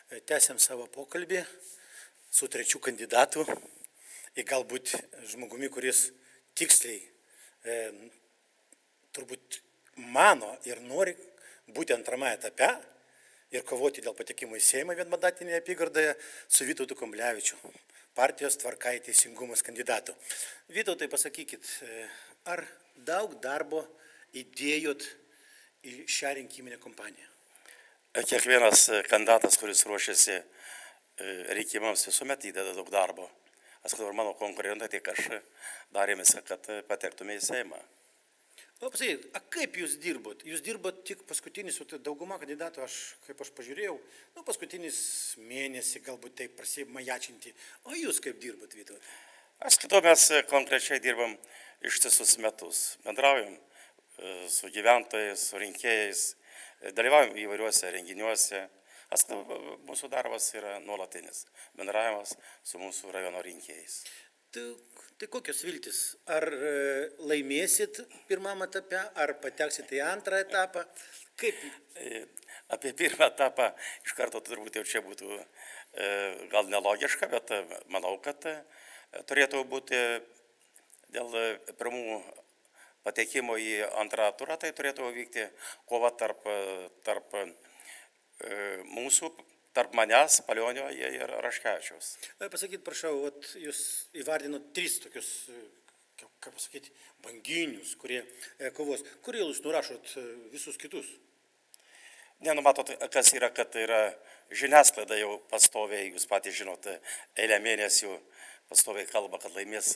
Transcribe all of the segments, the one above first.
Tęsiam savo pokalbį su trečiu kandidatu ir galbūt žmogumi, kuris tiksliai turbūt mano ir nori būti antrame etape ir kovoti dėl patekimo į Seimą vienmandatinėje apygardoje su Vytautu Kamblevičiu, partijos Tvarka ir Teisingumas kandidatu. Vytautai, pasakykit, ar daug darbo įdėjot į šią rinkiminę kampaniją? Kiekvienas kandidatas, kuris ruošiasi rinkimams, visuomet įdeda daug darbo. Aš dabar mano konkurentai, tik aš darėmės, kad patektume į Seimą. O pasakykit, kaip jūs dirbot? Jūs dirbot tik paskutinis, dauguma kandidatų, kaip aš pažiūrėjau, paskutinis mėnesį galbūt taip prasimajačinti. O jūs kaip dirbot, Vytautai? Aš skaitau, mes konkrečiai dirbam ištisus metus. Bendraujam su gyventojais, su rinkėjais, dalyvaujam įvairiuose renginiuose. Mūsų darbas yra nuolatinis, bendravimas su mūsų rajono rinkėjais. Tai kokios viltis? Ar laimėsit pirmam etape, ar pateksit į antrą etapą? Kaip? Apie pirmą etapą iš karto turbūt jau čia būtų gal nelogiška, bet manau, kad turėtų būti dėl pirmų patekimo į antrą turą, tai turėtų vykti kova tarp mūsų, tarp manęs, Palionio ir Raškevičiaus. Pasakyt, prašau, jūs įvardinot tris tokius, kaip pasakyti, banginius, kurie kovos. Kurie jūs nurašot visus kitus? Matot, kas yra, kad yra žiniasklaida jau pastoviai, jūs patys žinot, eilę mėnesių pastoviai kalba, kad laimės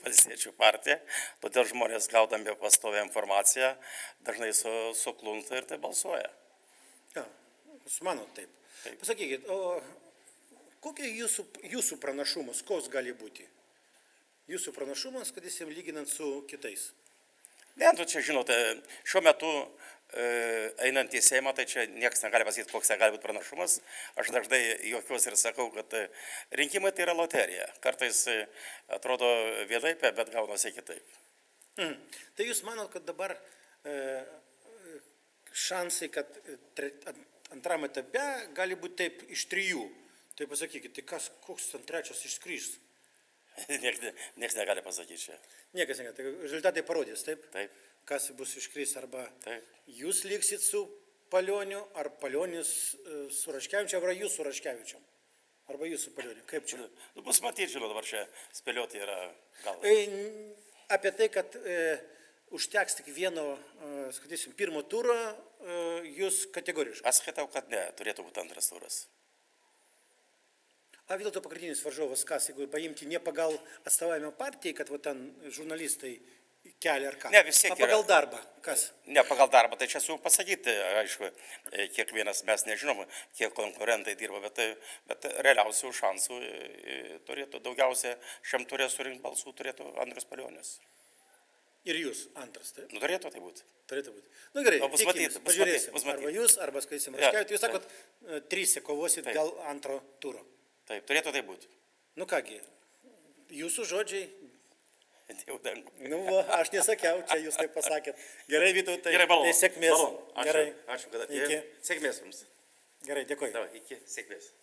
Valstiečių partija, todėl žmonės gaudami pastovią informaciją dažnai suklunta ir tai balsuoja. Jūs manot taip. Pasakykit, o kokie jūsų pranašumas, koks gali būti? Jūsų pranašumas, kad jis lyginant su kitais? Čia žinote, šiuo metu einant į Seimą, tai čia niekas negali pasakyti, koks gali būti pranašumas. Aš dažnai juokiuosi ir sakau, kad rinkimai tai yra loterija. Kartais atrodo vienaip, bet gaunasi kitaip. Tai jūs manot, kad dabar šansai, kad antram etape gali būti taip iš 3. Tai pasakykit, tai koks ten trečias išskrys? Niekas negali pasakyti čia. Niekas negali. Tai rezultatai parodys, taip? Taip. Kas bus iškrys, arba taip. Jūs liksit su Palioniu, ar Palionis su Raškevičiu, ar jūs su Raškevičiu? Arba jūs su Palioniu. Kaip čia? Bus matyti, žinot, dabar čia spėlioti yra gal. Apie tai, kad užteks tik vieno, skaitysim, pirmo turo, jūs kategoriškai. Aš skaitau, kad ne, turėtų būti antras turas. A vis dėlto pagrindinis varžovas, kas, jeigu paimti ne pagal atstovavimo partijai, kad ten žurnalistai kelia ar ką? Ne, vis tiek yra. Pagal darbą, kas? Ne, pagal darbą, tai čia sunku pasakyti, aišku, kiekvienas mes nežinom, kiek konkurentai dirba, bet realiausių šansų turėtų daugiausia šiam turė surinkti balsų, turėtų Andrius Palionis. Ir jūs antras, taip? Turėtų tai būti. Turėtų būti. Gerai, pažiūrėsim. Arba jūs, arba skaitysim Raškevičių. Jūs sakot, 3 kovosit dėl antro turo. Taip, turėtų tai būti. Kągi, jūsų žodžiai. Dievo dangų. Aš nesakiau, čia jūs taip pasakėt. Gerai, Vytautai, tai sėkmės. Ačiū, kad atėjote. Sėkmės jums. Gerai, dėkoju. Iki sėkmės.